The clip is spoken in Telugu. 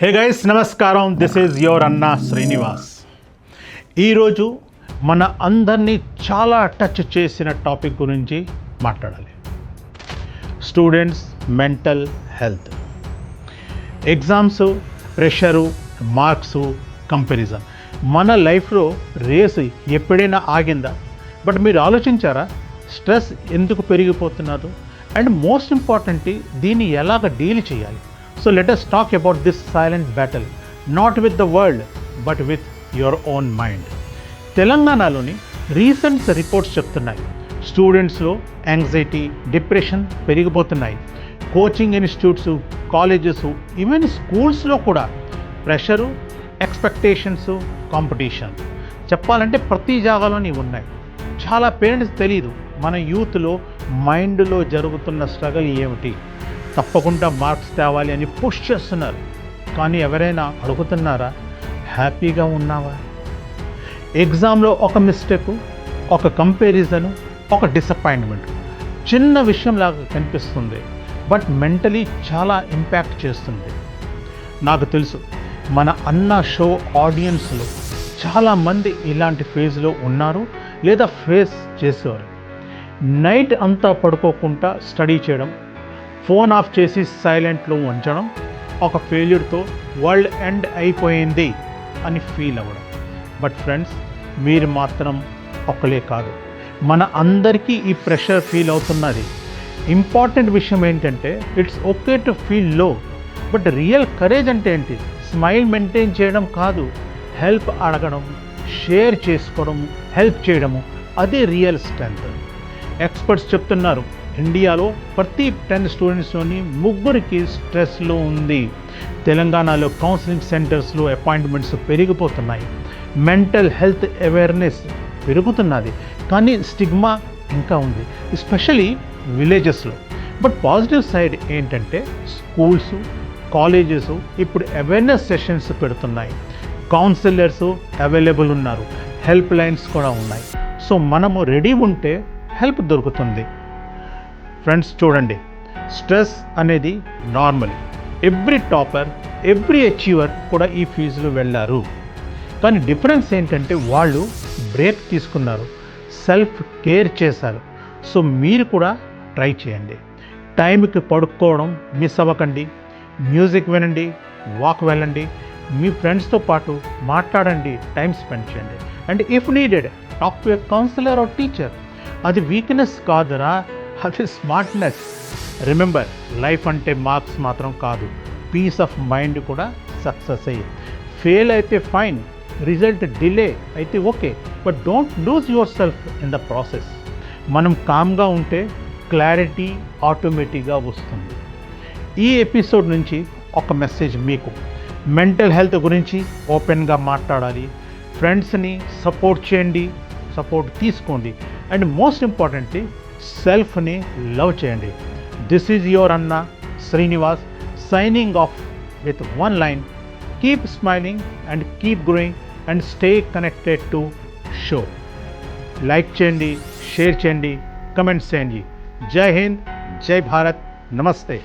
హే గైస్, నమస్కారం. దిస్ ఈజ్ యువర్ అన్నా శ్రీనివాస్. ఈరోజు మన అందరినీ చాలా టచ్ చేసిన టాపిక్ గురించి మాట్లాడాలి. Students mental health. Exams, pressure, marks, comparison మన లైఫ్లో రేసు ఎప్పుడైనా ఆగిందా? బట్ మీరు ఆలోచించారా స్ట్రెస్ ఎందుకు పెరిగిపోతున్నదో అండ్ మోస్ట్ ఇంపార్టెంట్లీ దీన్ని ఎలాగ డీల్ చేయాలి? So let us talk about this silent battle, not with the world, but with your own mind. తెలంగాణలోని రీసెంట్ రిపోర్ట్స్ చెప్తున్నాయి, స్టూడెంట్స్లో యాంగ్జైటీ, డిప్రెషన్ పెరిగిపోతున్నాయి. కోచింగ్ ఇన్స్టిట్యూట్స్, కాలేజెస్, ఈవెన్ స్కూల్స్లో కూడా ప్రెషరు, ఎక్స్పెక్టేషన్స్, కాంపిటీషన్ చెప్పాలంటే ప్రతి జాగాలోని ఉన్నాయి. చాలా పేరెంట్స్ తెలియదు మన యూత్లో మైండ్లో జరుగుతున్న స్ట్రగల్ ఏమిటి. తప్పకుండా మార్క్స్ తేవాలి అని పుష్ చేస్తున్నారు, కానీ ఎవరైనా అడుగుతున్నారా హ్యాపీగా ఉన్నావా? ఎగ్జామ్లో ఒక మిస్టేకు, ఒక కంపారిజను, ఒక డిసప్పాయింట్మెంట్ చిన్న విషయంలాగా కనిపిస్తుంది, బట్ మెంటలీ చాలా ఇంపాక్ట్ చేస్తుంది. నాకు తెలుసు మన అన్న షో ఆడియన్స్లో చాలామంది ఇలాంటి ఫేజ్లో ఉన్నారు లేదా ఫేస్ చేసేవారు. నైట్ అంతా పడుకోకుండా స్టడీ చేయడం, ఫోన్ ఆఫ్ చేసి సైలెంట్లో ఉంచడం, ఒక ఫెయిల్యూర్తో వరల్డ్ ఎండ్ అయిపోయింది అని ఫీల్ అవ్వడం. బట్ ఫ్రెండ్స్, మీరు మాత్రం ఒక్కలే కాదు, మన అందరికీ ఈ ప్రెషర్ ఫీల్ అవుతున్నది. ఇంపార్టెంట్ విషయం ఏంటంటే ఇట్స్ ఓకే టు ఫీల్ లో, బట్ రియల్ కరేజ్ అంటే ఏంటి? స్మైల్ మెయింటైన్ చేయడం కాదు, హెల్ప్ అడగడం, షేర్ చేసుకోవడం, హెల్ప్ చేయడము, అది రియల్ స్ట్రెంగ్త్. ఎక్స్పర్ట్స్ చెప్తున్నారు ఇండియాలో ప్రతి 10 స్టూడెంట్స్లోని 3 స్ట్రెస్లో ఉంది. తెలంగాణలో కౌన్సిలింగ్ సెంటర్స్లో అపాయింట్మెంట్స్ పెరిగిపోతున్నాయి. మెంటల్ హెల్త్ అవేర్నెస్ పెరుగుతున్నది, కానీ స్టిగ్మా ఇంకా ఉంది, ఎస్పెషలీ విలేజెస్లో. బట్ పాజిటివ్ సైడ్ ఏంటంటే స్కూల్స్, కాలేజెస్ ఇప్పుడు అవేర్నెస్ సెషన్స్ పెడుతున్నాయి, కౌన్సిలర్స్ అవైలబుల్ ఉన్నారు, హెల్ప్ లైన్స్ కూడా ఉన్నాయి. సో మనము రెడీ ఉంటే హెల్ప్ దొరుకుతుంది. ఫ్రెండ్స్ చూడండి, స్ట్రెస్ అనేది normal. Every topper, every achiever కూడా ఈ ఫీజులో వెళ్ళారు, కానీ డిఫరెన్స్ ఏంటంటే వాళ్ళు బ్రేక్ తీసుకున్నారు, సెల్ఫ్ కేర్ చేశారు. సో మీరు కూడా ట్రై చేయండి. టైంకి పడుకోవడం మిస్ అవ్వకండి, మ్యూజిక్ వినండి, వాక్ వెళ్ళండి, మీ ఫ్రెండ్స్తో పాటు మాట్లాడండి, టైం స్పెండ్ చేయండి. And if needed talk to a counsellor or teacher. అది వీక్నెస్ కాదురా, అది స్మార్ట్నెస్. రిమెంబర్, లైఫ్ అంటే మార్క్స్ మాత్రం కాదు, పీస్ ఆఫ్ మైండ్ కూడా సక్సెస్ అయ్యి. ఫెయిల్ అయితే ఫైన్, రిజల్ట్ డిలే అయితే okay, but don't lose yourself in the process. మనం కామ్గా ఉంటే క్లారిటీ ఆటోమేటిక్గా వస్తుంది. ఈ ఎపిసోడ్ నుంచి ఒక మెసేజ్ మీకు, మెంటల్ హెల్త్ గురించి ఓపెన్గా మాట్లాడాలి, ఫ్రెండ్స్ని సపోర్ట్ చేయండి, సపోర్ట్ తీసుకోండి, అండ్ మోస్ట్ ఇంపార్టెంట్లీ సెల్ఫ్ని లవ్ చేయండి. దిస్ ఈజ్ యువర్ అన్నా Srinivas signing off with one line: keep smiling and keep growing and stay connected to show. Like చేయండి, షేర్ చేయండి, కమెంట్స్ చేయండి. జై హింద్, జై భారత్, నమస్తే.